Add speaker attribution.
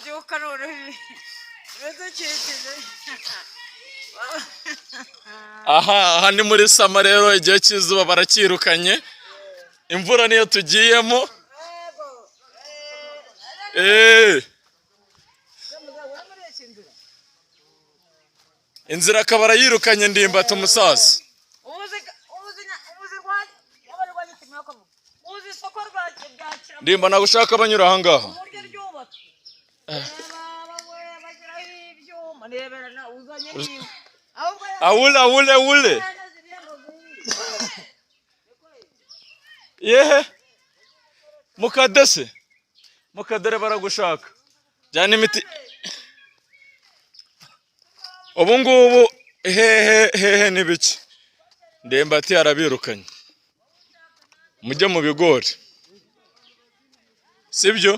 Speaker 1: byuka none biradukikije.
Speaker 2: aha ni muri sama rero igihe cy'izuba barakirukanye imvura niyo tugiyemo inzira akaba arayirukanye ndimbati umusaza ndimba nagushaka banyura ahangaha awule yehe mukadere baragushaka jyana imiti ubu ngubu hehe n'ibiki ndimbati arabirukanye mujye mu bigori sibyo